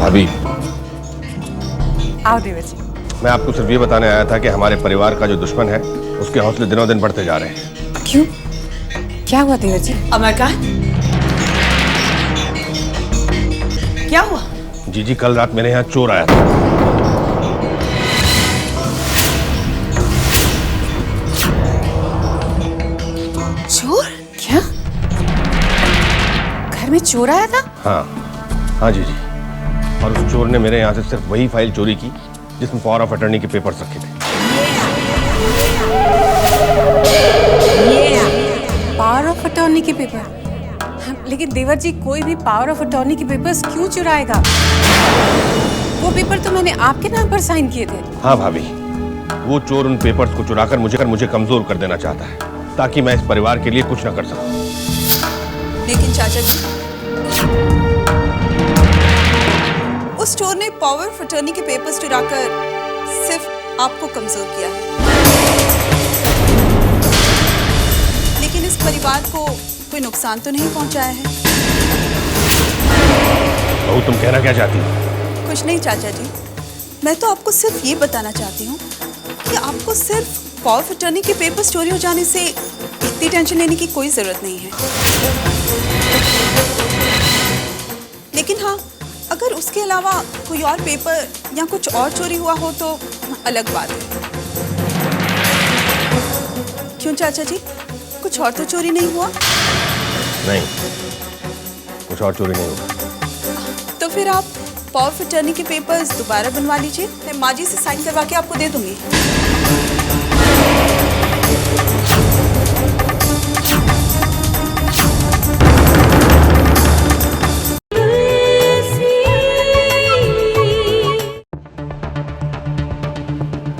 भाभी, आओ देवर जी। मैं आपको सिर्फ ये बताने आया था कि हमारे परिवार का जो दुश्मन है उसके हौसले दिनों दिन बढ़ते जा रहे हैं। क्यों? क्या हुआ देवर जी? अमरकांत, क्या हुआ? जी कल रात मेरे यहाँ चोर आया था। चोर? क्या? घर में चोर आया था? हाँ जी। और उस चोर ने मेरे यहाँ से सिर्फ वही फाइल चोरी की जिसमें पावर ऑफ अटर्नी के पेपर्स रखे थे। पावर ऑफ अटॉर्नी के पेपर? लेकिन देवर जी, कोई भी पावर ऑफ अटॉर्नी के पेपर्स क्यों चुराएगा? वो पेपर तो मैंने आपके नाम पर साइन किए थे। हाँ भाभी, वो चोर उन पेपर्स को चुराकर मुझे कमजोर कर देना चाहता है ताकि मैं इस परिवार के लिए कुछ न कर सकूं। लेकिन चाचा जी, उस चोर ने पावर ऑफ अटर्नी के पेपर्स चुराकर सिर्फ आपको कमजोर किया है, लेकिन इस परिवार को कोई नुकसान तो नहीं पहुंचाया है। बहू, तुम कहना क्या चाहती हो? कुछ नहीं चाचा जी, मैं तो आपको सिर्फ ये बताना चाहती हूँ कि आपको सिर्फ पावर ऑफ अटर्नी के पेपर्स चोरी हो जाने से इतनी टेंशन लेने की कोई जरूरत नहीं है। लेकिन हाँ, अगर उसके अलावा कोई और पेपर या कुछ और चोरी हुआ हो तो अलग बात है। क्यों चाचा जी, कुछ और तो चोरी नहीं हुआ? नहीं, कुछ और चोरी नहीं हुआ। तो फिर आप पावर ऑफ अटर्नी के पेपर्स दोबारा बनवा लीजिए, मैं माँ जी से साइन करवा के आपको दे दूंगी।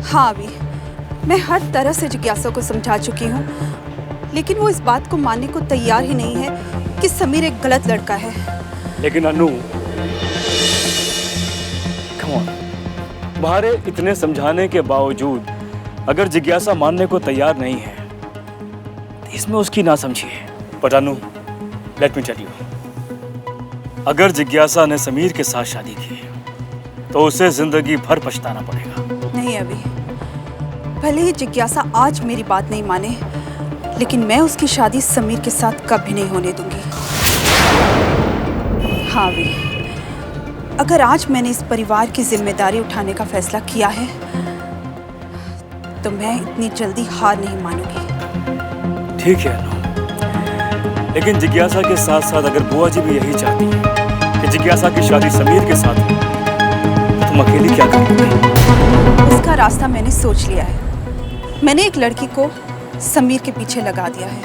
हाँ अभी मैं हर तरह से जिज्ञासा को समझा चुकी हूँ, लेकिन वो इस बात को मानने को तैयार ही नहीं है कि समीर एक गलत लड़का है। लेकिन अनु, कम ऑन, तुम्हारे इतने समझाने के बावजूद अगर जिज्ञासा मानने को तैयार नहीं है तो इसमें उसकी ना समझिए। But Anu, let me tell you, अगर जिज्ञासा ने समीर के साथ शादी की तो उसे जिंदगी भर पछताना पड़ेगा। नहीं अभी, भले ही जिज्ञासा आज मेरी बात नहीं माने, लेकिन मैं उसकी शादी समीर के साथ कभी नहीं होने दूंगी। हाँ अभी, अगर आज मैंने इस परिवार की जिम्मेदारी उठाने का फैसला किया है तो मैं इतनी जल्दी हार नहीं मानूंगी। ठीक है अनु, लेकिन जिज्ञासा के साथ साथ अगर बुआ जी भी यही चाहती है कि जिज्ञासा की शादी समीर के साथ हो, तो तुम अकेली क्या करोगे? उसका रास्ता मैंने सोच लिया है। मैंने एक लड़की को समीर के पीछे लगा दिया है।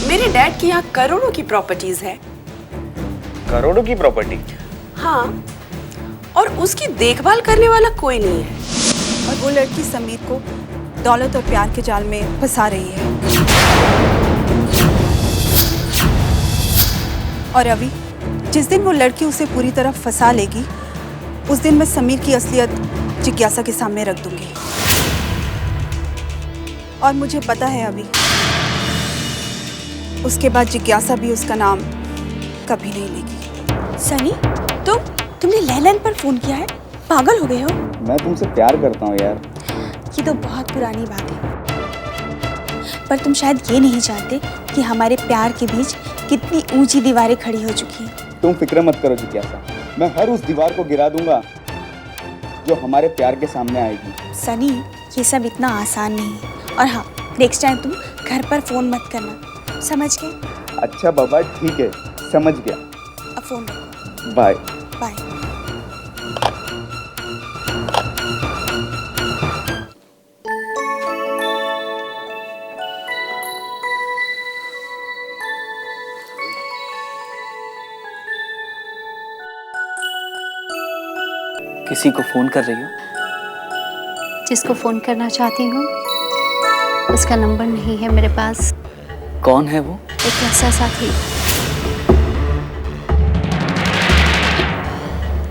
मेरे डैड के यहाँ करोड़ों की प्रॉपर्टीज है। करोड़ों की प्रॉपर्टी? हाँ, और उसकी देखभाल करने वाला कोई नहीं है। और वो लड़की समीर को दौलत और प्यार के जाल में फंसा रही है। और अभी जिस दिन वो लड़की उसे पूरी तरह फंसा लेगी, उस दिन मैं समीर की असलियत जिज्ञासा के सामने रख दूंगी। और मुझे पता है अभी, उसके बाद जिज्ञासा भी उसका नाम कभी नहीं लेगी। सनी, तुमने लैलन पर फोन किया है? पागल हो गए हो? मैं तुमसे प्यार करता हूँ यार। ये तो बहुत पुरानी बात है, पर तुम शायद ये नहीं जानते कि हमारे प्यार के बीच कितनी ऊंची दीवारें खड़ी हो चुकी हैं। तुम फिक्र मत करो जिज्ञासा, मैं हर उस दीवार को गिरा दूंगा जो हमारे प्यार के सामने आएगी। सनी, ये सब इतना आसान नहीं है। और हाँ, नेक्स्ट टाइम तुम घर पर फोन मत करना, समझ गए? अच्छा बाबा, ठीक है, समझ गया। अब फोन रखो। Bye bye. किसी को फोन कर रही हो? जिसको फोन करना चाहती हूँ उसका नंबर नहीं है मेरे पास। कौन है वो? एक ऐसा साथी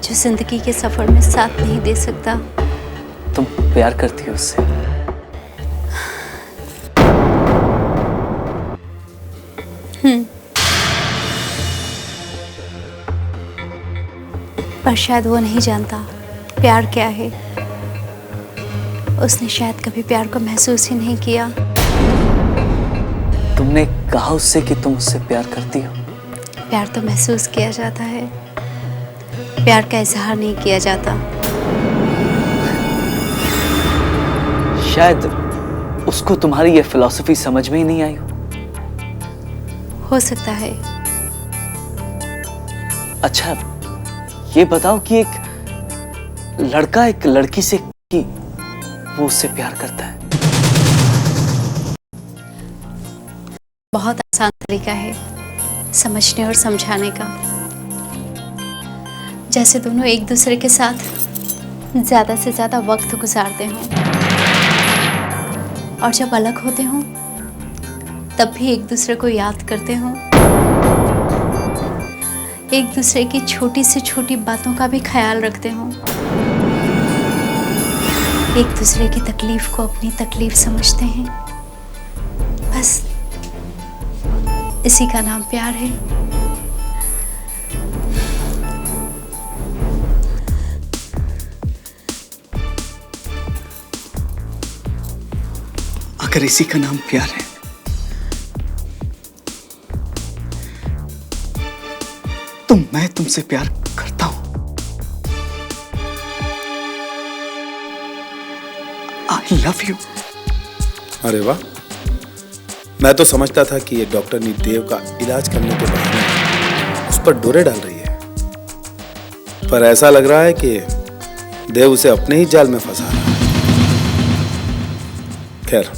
जो जिंदगी के सफर में साथ नहीं दे सकता। तुम प्यार करती हो उससे? पर शायद वो नहीं जानता प्यार क्या है। उसने शायद कभी प्यार को महसूस ही नहीं किया। तुमने कहा उससे कि तुम उससे प्यार करती हो। प्यार तो महसूस किया जाता है, प्यार का इजहार नहीं किया जाता। शायद उसको तुम्हारी ये फिलॉसफी समझ में ही नहीं आई हो सकता है। अच्छा, ये बताओ कि एक लड़का एक लड़की से कि वो उससे प्यार करता है। बहुत आसान तरीका है समझने और समझाने का। जैसे दोनों एक दूसरे के साथ ज्यादा से ज्यादा वक्त गुजारते हों और जब अलग होते हों तब भी एक दूसरे को याद करते हों, एक दूसरे की छोटी से छोटी बातों का भी ख्याल रखते हों, एक दूसरे की तकलीफ को अपनी तकलीफ समझते हैं। बस इसी का नाम प्यार है। अगर इसी का नाम प्यार है तो मैं तुमसे प्यार करता हूं। I love you. अरे वाह, मैं तो समझता था कि ये डॉक्टरनी देव का इलाज करने के बहाने उस पर डोरे डाल रही है, पर ऐसा लग रहा है कि देव उसे अपने ही जाल में फंसा रहा है। खैर,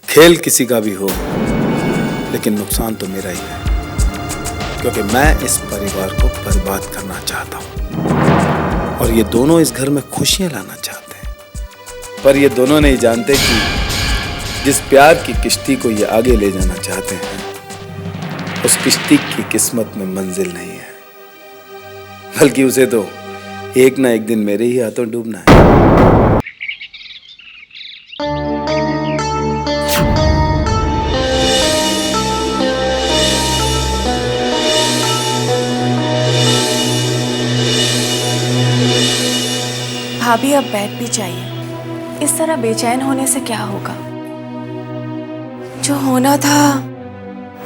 खेल किसी का भी हो, लेकिन नुकसान तो मेरा ही है, क्योंकि मैं इस परिवार को बर्बाद करना चाहता हूं और ये दोनों इस घर में खुशियां लाना चाहते हैं। पर ये दोनों नहीं जानते कि जिस प्यार की किश्ती को ये आगे ले जाना चाहते हैं, उस किश्ती की किस्मत में मंजिल नहीं है, बल्कि उसे तो एक ना एक दिन मेरे ही हाथों डूबना है। भाभी अब बैठ भी जाइए। इस तरह बेचैन होने से क्या होगा? जो होना था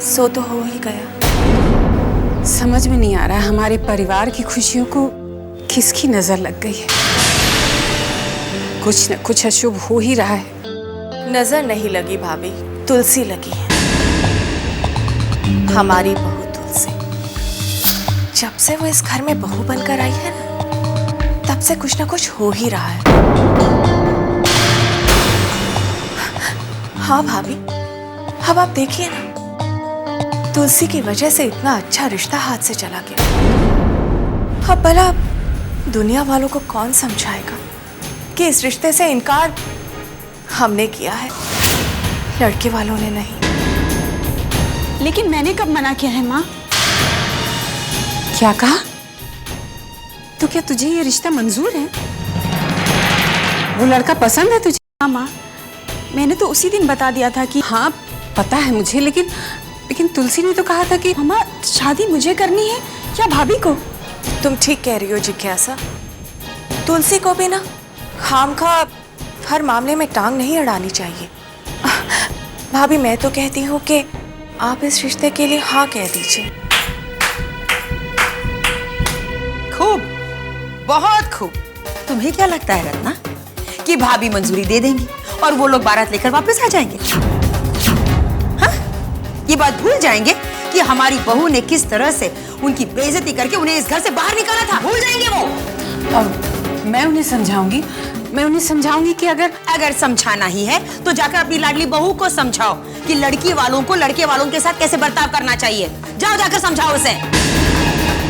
सो तो हो ही गया। समझ में नहीं आ रहा है हमारे परिवार की खुशियों को किसकी नजर लग गई है। कुछ न कुछ अशुभ हो ही रहा है। नजर नहीं लगी भाभी, तुलसी लगी है। हमारी बहू तुलसी जब से वो इस घर में बहू बनकर आई है ना, तब से कुछ ना कुछ हो ही रहा है। हाँ भाभी, अब आप देखिए ना, तुलसी की वजह से इतना अच्छा रिश्ता हाथ से चला गया। अब भला दुनिया वालों को कौन समझाएगा कि इस रिश्ते से इनकार हमने किया है, लड़के वालों ने नहीं। लेकिन मैंने कब मना किया है माँ? क्या कहा? तो क्या तुझे ये रिश्ता मंजूर है? वो लड़का पसंद है तुझे? हाँ माँ, मैंने तो उसी दिन बता दिया था कि हाँ पता है मुझे, लेकिन तुलसी ने तो कहा था कि मामा शादी मुझे करनी है या भाभी को। तुम ठीक कह रही हो जिज्ञासा, तुलसी को भी ना खामखा हर मामले में टांग नहीं अड़ानी चाहिए। भाभी मैं तो कहती हूँ कि आप इस रिश्ते के लिए हाँ कह दीजिए। खूब, बहुत खूब। तुम्हें क्या लगता है रत्ना कि भाभी मंजूरी दे देंगी और वो लोग बारात लेकर वापस आ जाएंगे? हाँ? ये बात भूल जाएंगे कि हमारी बहू ने किस तरह से उनकी बेइज्जती करके उन्हें इस घर से बाहर निकाला था। भूल जाएंगे वो। अब मैं उन्हें समझाऊंगी कि अगर समझाना ही है तो जाकर अपनी लाडली बहू को समझाओ कि लड़की वालों को लड़के वालों के साथ कैसे बर्ताव करना चाहिए। जाओ जाकर समझाओ उसे।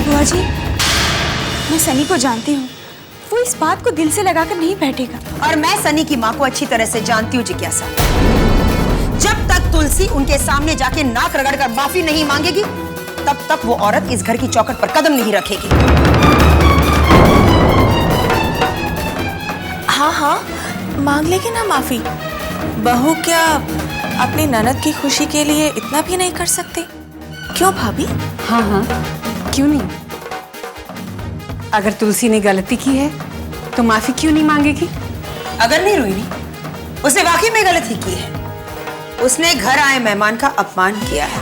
बुआ जी, मैं सनी को जानती हूँ, वो इस बात को दिल से लगाकर नहीं बैठेगा। और मैं सनी की माँ को अच्छी तरह से जानती हूँ जिज्ञासा। जब तक तुलसी उनके सामने जाके नाक रगड़कर माफी नहीं मांगेगी, तब तक वो औरत इस घर की चौखट पर कदम नहीं रखेगी। हाँ हाँ, मांग लेगी ना माफी। बहू क्या अपनी ननद की खुशी के लिए इतना भी नहीं कर सकती? क्यों भाभी? हाँ हाँ, क्यों नहीं। अगर तुलसी ने गलती की है तो माफी क्यों नहीं मांगेगी? अगर नहीं रोहिणी, उसने वाकई में गलती की है। उसने घर आए मेहमान का अपमान किया है,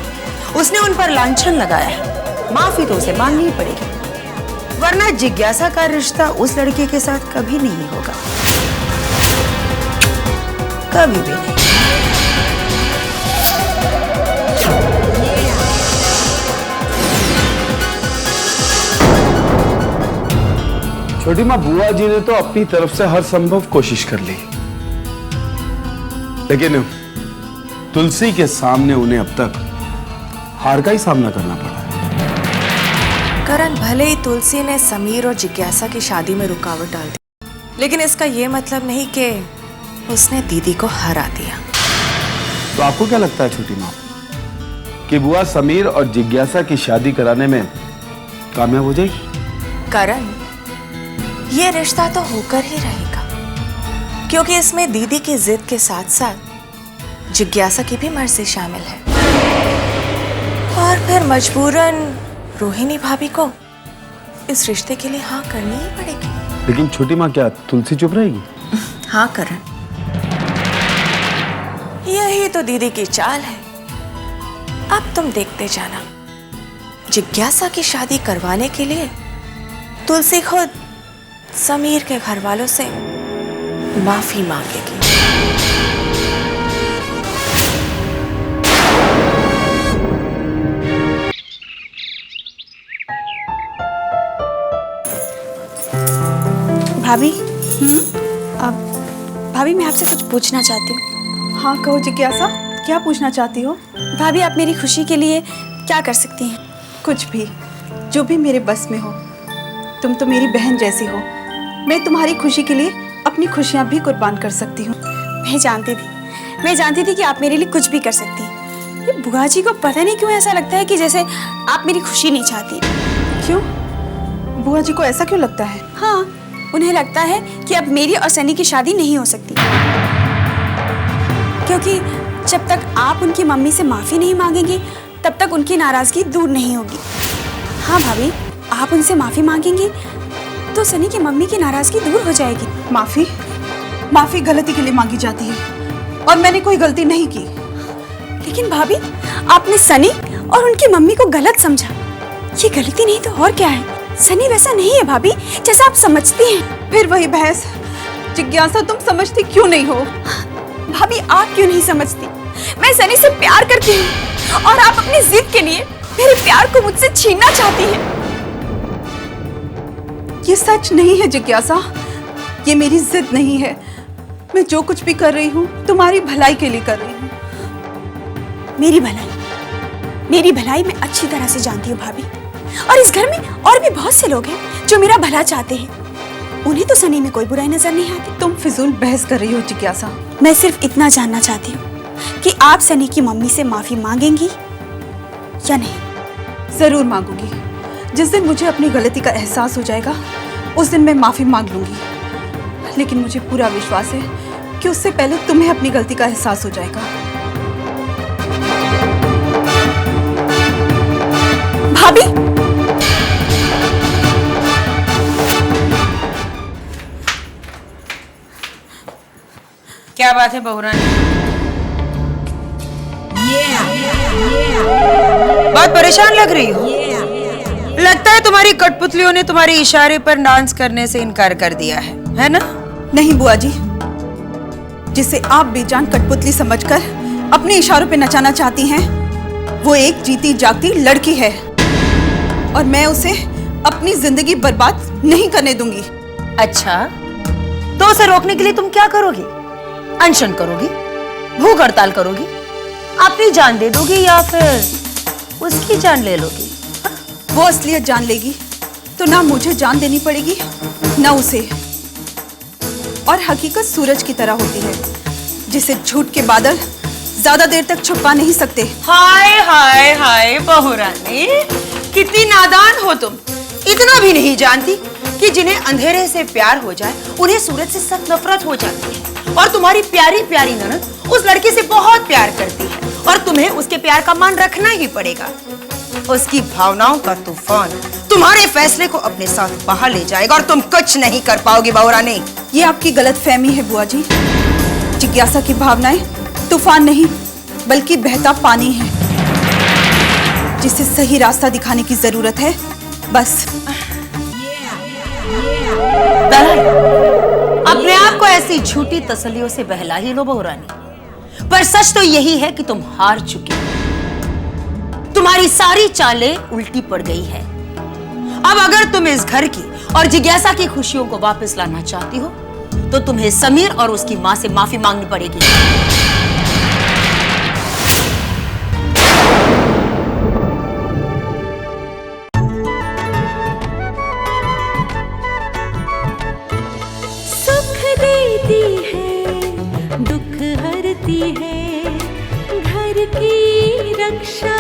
उसने उन पर लांछन लगाया है। माफी तो उसे मांगनी ही पड़ेगी, वरना जिज्ञासा का रिश्ता उस लड़के के साथ कभी नहीं होगा, कभी भी नहीं। छोटी माँ, बुआ जी ने तो अपनी तरफ से हर संभव कोशिश कर ली, लेकिन तुलसी के सामने उन्हें अब तक हार का ही सामना करना पड़ा। करण, भले ही तुलसी ने समीर और जिज्ञासा की शादी में रुकावट डाल दी, लेकिन इसका यह मतलब नहीं कि उसने दीदी को हरा दिया। तो आपको क्या लगता है छोटी माँ कि बुआ समीर और जिज्ञासा की शादी कराने में कामयाब हो जाएगी? करण, ये रिश्ता तो होकर ही रहेगा, क्योंकि इसमें दीदी की जिद के साथ साथ जिज्ञासा की भी मर्जी शामिल है, और फिर मजबूरन रोहिणी भाभी को इस रिश्ते के लिए हाँ करनी ही पड़ेगी। लेकिन छोटी माँ, क्या तुलसी चुप रहेगी? हाँ करण, यही तो दीदी की चाल है। अब तुम देखते जाना, जिज्ञासा की शादी करवाने के लिए तुलसी खुद समीर के घर वालों से माफी मांगेगी। भाभी, अब भाभी मैं आपसे कुछ पूछना चाहती हूँ। हाँ कहो जिज्ञासा, क्या पूछना चाहती हो? भाभी, आप मेरी खुशी के लिए क्या कर सकती हैं? कुछ भी, जो भी मेरे बस में हो। तुम तो मेरी बहन जैसी हो, मैं तुम्हारी खुशी के लिए अपनी खुशियाँ भी कुर्बान कर सकती हूँ। मैं जानती थी कि आप मेरे लिए कुछ भी कर सकती हैं। ये बुआ जी को पता नहीं क्यों ऐसा लगता है कि जैसे आप मेरी खुशी नहीं चाहती। क्यों? बुआ जी को ऐसा क्यों लगता है? हाँ, उन्हें लगता है कि अब मेरी और सनी की शादी नहीं हो सकती, क्योंकि जब तक आप उनकी मम्मी से माफ़ी नहीं मांगेंगी तब तक उनकी नाराज़गी दूर नहीं होगी। हाँ भाभी, आप उनसे माफ़ी मांगेंगी तो सनी की मम्मी की नाराज़गी दूर हो जाएगी। माफ़ी गलती के लिए मांगी जाती है, और मैंने कोई गलती नहीं की। लेकिन भाभी, आपने सनी और उनकी मम्मी को गलत समझा। ये गलती नहीं तो और क्या है? सनी वैसा नहीं है भाभी जैसा आप समझती हैं। फिर वही बहस। जिज्ञासा, तुम समझती क्यों नहीं हो? भाभी, आप क्यों नहीं समझती? मैं सनी से प्यार करती हूँ और आप अपनी जिद के लिए मेरे प्यार को मुझसे छीनना चाहती हैं। ये सच नहीं है जिज्ञासा, ये मेरी जिद नहीं है। मैं जो कुछ भी कर रही हूँ तुम्हारी भलाई के लिए कर रही हूँ। मेरी भलाई मैं अच्छी तरह से जानती हूँ भाभी, और इस घर में और भी बहुत से लोग हैं जो मेरा भला चाहते हैं। उन्हें तो सनी में कोई बुराई नजर नहीं आती। तुम फिजूल बहस कर रही हो जिज्ञासा। मैं सिर्फ इतना जानना चाहती हूँ कि आप सनी की मम्मी से माफी मांगेंगी या नहीं? जरूर मांगूंगी। जिस दिन मुझे अपनी गलती का एहसास हो जाएगा उस दिन मैं माफी मांग लूंगी, लेकिन मुझे पूरा विश्वास है कि उससे पहले तुम्हें अपनी गलती का एहसास हो जाएगा। भाभी, क्या बात है बहुरानी? बहुत परेशान लग रही हो। लगता है तुम्हारी कठपुतलियों ने तुम्हारे इशारे पर डांस करने से इनकार कर दिया है ना? नहीं बुआ जी, जिसे आप बेजान कठपुतली समझकर अपने इशारों पे नचाना चाहती हैं, वो एक जीती जागती लड़की है, और मैं उसे अपनी जिंदगी बर्बाद नहीं करने दूंगी। अच्छा, तो उसे रोकने के लिए तुम क्या करोगी? अनशन करोगी? भूख हड़ताल करोगी? अपनी जान दे दोगी या फिर उसकी जान ले लोगी? वो असलियत जान लेगी तो ना मुझे जान देनी पड़ेगी ना उसे। और हकीकत सूरज की तरह होती है, जिसे झूठ के बादल ज्यादा देर तक छुपा नहीं सकते। हाय हाय हाय बहुरानी, कितनी नादान हो तुम। इतना भी नहीं जानती कि जिन्हें अंधेरे से प्यार हो जाए उन्हें सूरज से सख्त नफरत हो जाती है। और तुम्हारी प्यारी प्यारी ननद उस लड़के से बहुत प्यार करती है, और तुम्हें उसके प्यार का मान रखना ही पड़ेगा। उसकी भावनाओं का तूफान तुम्हारे फैसले को अपने साथ बहा ले जाएगा और तुम कुछ नहीं कर पाओगी बहू रानी। ये आपकी गलतफहमी है बुआ जी। जिज्ञासा की भावनाएं तूफान नहीं बल्कि बहता पानी है, जिसे सही रास्ता दिखाने की जरूरत है, बस। अपने आप को ऐसी झूठी तसल्लियों से बहला ही लो बहू रानी, पर सच तो यही है कि तुम हार चुकी हो। तुम्हारी सारी चालें उल्टी पड़ गई है। अब अगर तुम इस घर की और जिज्ञासा की खुशियों को वापस लाना चाहती हो तो तुम्हें समीर और उसकी मां से माफी मांगनी पड़ेगी। सुख देती है, दुख हरती है, घर की रक्षा